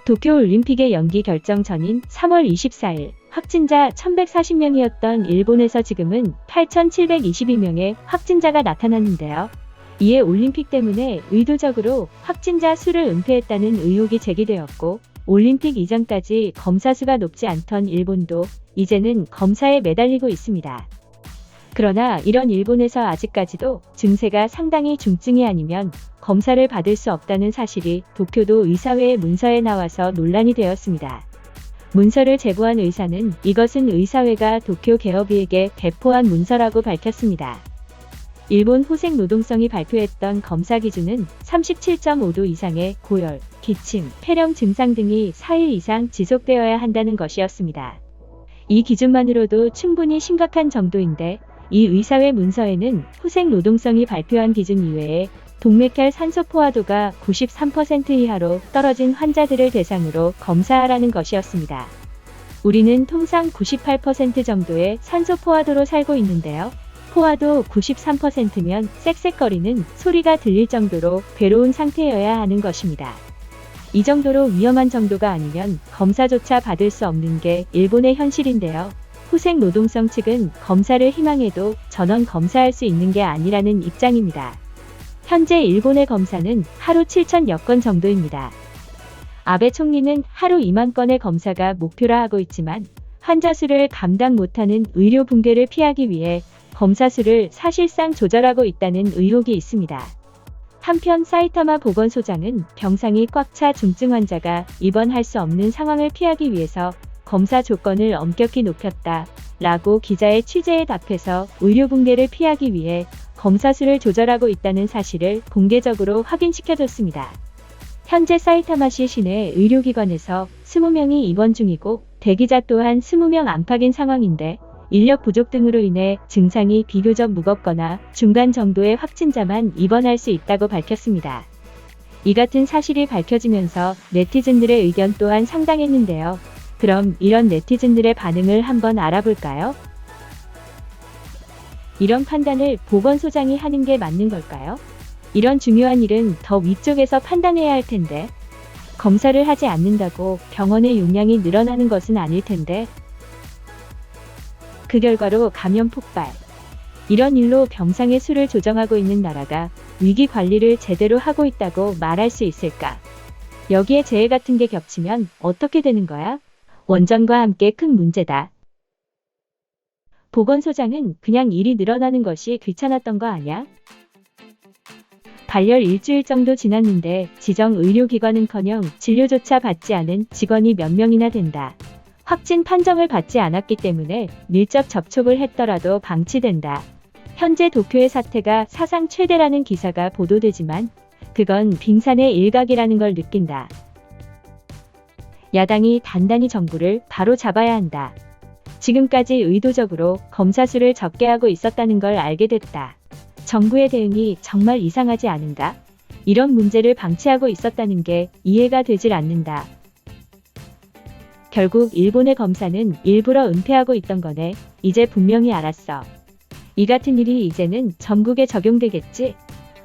도쿄올림픽의 연기 결정 전인 3월 24일 확진자 1140명이었던 일본에서 지금은 8722명의 확진자가 나타났는데요. 이에 올림픽 때문에 의도적으로 확진자 수를 은폐했다는 의혹이 제기되었고, 올림픽 이전까지 검사 수가 높지 않던 일본도 이제는 검사에 매달리고 있습니다. 그러나 이런 일본에서 아직까지도 증세가 상당히 중증이 아니면 검사를 받을 수 없다는 사실이 도쿄도 의사회의 문서에 나와서 논란이 되었습니다. 문서를 제보한 의사는 이것은 의사회가 도쿄 개업위에게 배포한 문서라고 밝혔습니다. 일본 호생노동성이 발표했던 검사 기준은 37.5도 이상의 고열, 기침, 폐렴 증상 등이 4일 이상 지속되어야 한다는 것이었습니다. 이 기준만으로도 충분히 심각한 정도인데, 이 의사회 문서에는 호생노동성이 발표한 기준 이외에 동맥혈 산소 포화도가 93% 이하로 떨어진 환자들을 대상으로 검사하라는 것이었습니다. 우리는 통상 98% 정도의 산소 포화도로 살고 있는데요. 포화도 93%면 쌕쌕거리는 소리가 들릴 정도로 괴로운 상태여야 하는 것입니다. 이 정도로 위험한 정도가 아니면 검사조차 받을 수 없는 게 일본의 현실인데요. 호생노동성 측은 검사를 희망해도 전원 검사할 수 있는 게 아니라는 입장입니다. 현재 일본의 검사는 하루 7,000여 건 정도입니다. 아베 총리는 하루 2만 건의 검사가 목표라 하고 있지만, 환자 수를 감당 못하는 의료 붕괴를 피하기 위해 검사 수를 사실상 조절하고 있다는 의혹이 있습니다. 한편 사이타마 보건소장은 병상이 꽉 차 중증 환자가 입원할 수 없는 상황을 피하기 위해서 검사 조건을 엄격히 높였다 라고 기자의 취재에 답해서 의료 붕괴를 피하기 위해 검사 수를 조절하고 있다는 사실을 공개적으로 확인시켜줬습니다. 현재 사이타마시 시내 의료기관에서 20명이 입원 중이고, 대기자 또한 20명 안팎인 상황인데, 인력 부족 등으로 인해 증상이 비교적 무겁거나 중간 정도의 확진자만 입원할 수 있다고 밝혔습니다. 이 같은 사실이 밝혀지면서 네티즌들의 의견 또한 상당했는데요. 그럼 이런 네티즌들의 반응을 한번 알아볼까요? 이런 판단을 보건소장이 하는 게 맞는 걸까요? 이런 중요한 일은 더 위쪽에서 판단해야 할 텐데, 검사를 하지 않는다고 병원의 용량이 늘어나는 것은 아닐 텐데, 그 결과로 감염 폭발. 이런 일로 병상의 수를 조정하고 있는 나라가 위기 관리를 제대로 하고 있다고 말할 수 있을까? 여기에 재해 같은 게 겹치면 어떻게 되는 거야? 원전과 함께 큰 문제다. 보건소장은 그냥 일이 늘어나는 것이 귀찮았던 거 아냐? 발열 일주일 정도 지났는데 지정 의료기관은커녕 진료조차 받지 않은 직원이 몇 명이나 된다. 확진 판정을 받지 않았기 때문에 밀접 접촉을 했더라도 방치된다. 현재 도쿄의 사태가 사상 최대라는 기사가 보도되지만 그건 빙산의 일각이라는 걸 느낀다. 야당이 단단히 정부를 바로 잡아야 한다. 지금까지 의도적으로 검사 수를 적게 하고 있었다는 걸 알게 됐다. 정부의 대응이 정말 이상하지 않은가? 이런 문제를 방치하고 있었다는 게 이해가 되질 않는다. 결국 일본의 검사는 일부러 은폐하고 있던 거네. 이제 분명히 알았어. 이 같은 일이 이제는 전국에 적용되겠지?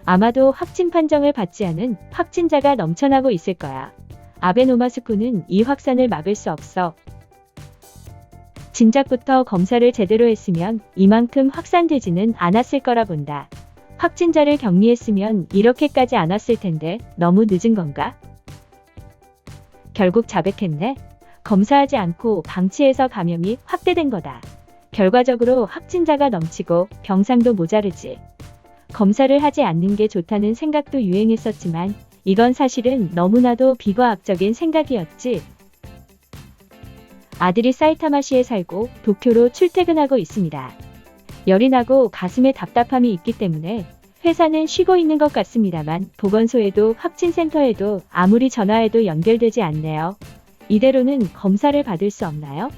아마도 확진 판정을 받지 않은 확진자가 넘쳐나고 있을 거야. 아베노마스쿠는 이 확산을 막을 수 없어. 진작부터 검사를 제대로 했으면 이만큼 확산되지는 않았을 거라 본다. 확진자를 격리했으면 이렇게까지 안 왔을 텐데 너무 늦은 건가? 결국 자백했네. 검사하지 않고 방치해서 감염이 확대된 거다. 결과적으로 확진자가 넘치고 병상도 모자르지. 검사를 하지 않는 게 좋다는 생각도 유행했었지만 이건 사실은 너무나도 비과학적인 생각이었지. 아들이 사이타마시에 살고 도쿄로 출퇴근하고 있습니다. 열이 나고 가슴에 답답함이 있기 때문에 회사는 쉬고 있는 것 같습니다만 보건소에도 확진센터에도 아무리 전화해도 연결되지 않네요. 이대로는 검사를 받을 수 없나요?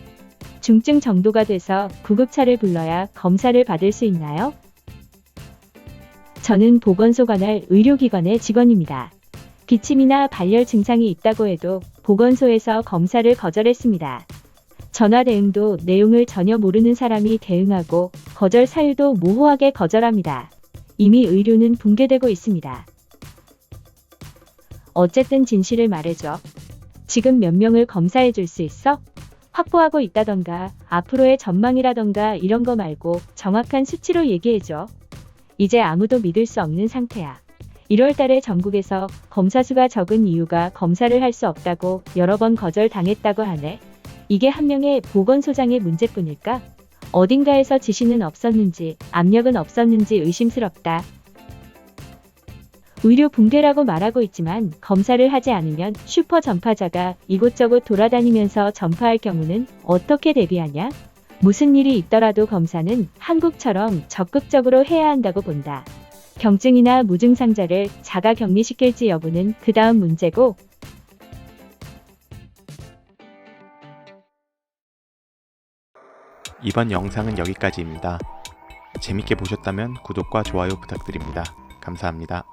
중증 정도가 돼서 구급차를 불러야 검사를 받을 수 있나요? 저는 보건소 관할 의료기관의 직원입니다. 기침이나 발열 증상이 있다고 해도 보건소에서 검사를 거절했습니다. 전화 대응도 내용을 전혀 모르는 사람이 대응하고 거절 사유도 모호하게 거절합니다. 이미 의료는 붕괴되고 있습니다. 어쨌든 진실을 말해줘. 지금 몇 명을 검사해 줄 수 있어? 확보하고 있다던가 앞으로의 전망이라던가 이런 거 말고 정확한 수치로 얘기해줘. 이제 아무도 믿을 수 없는 상태야. 1월 달에 전국에서 검사 수가 적은 이유가 검사를 할 수 없다고 여러 번 거절당했다고 하네. 이게 한 명의 보건소장의 문제뿐일까? 어딘가에서 지시는 없었는지 압력은 없었는지 의심스럽다. 의료 붕괴라고 말하고 있지만 검사를 하지 않으면 슈퍼 전파자가 이곳저곳 돌아다니면서 전파할 경우는 어떻게 대비하냐? 무슨 일이 있더라도 검사는 한국처럼 적극적으로 해야 한다고 본다. 경증이나 무증상자를 자가 격리시킬지 여부는 그 다음 문제고, 이번 영상은 여기까지입니다. 재밌게 보셨다면 구독과 좋아요 부탁드립니다. 감사합니다.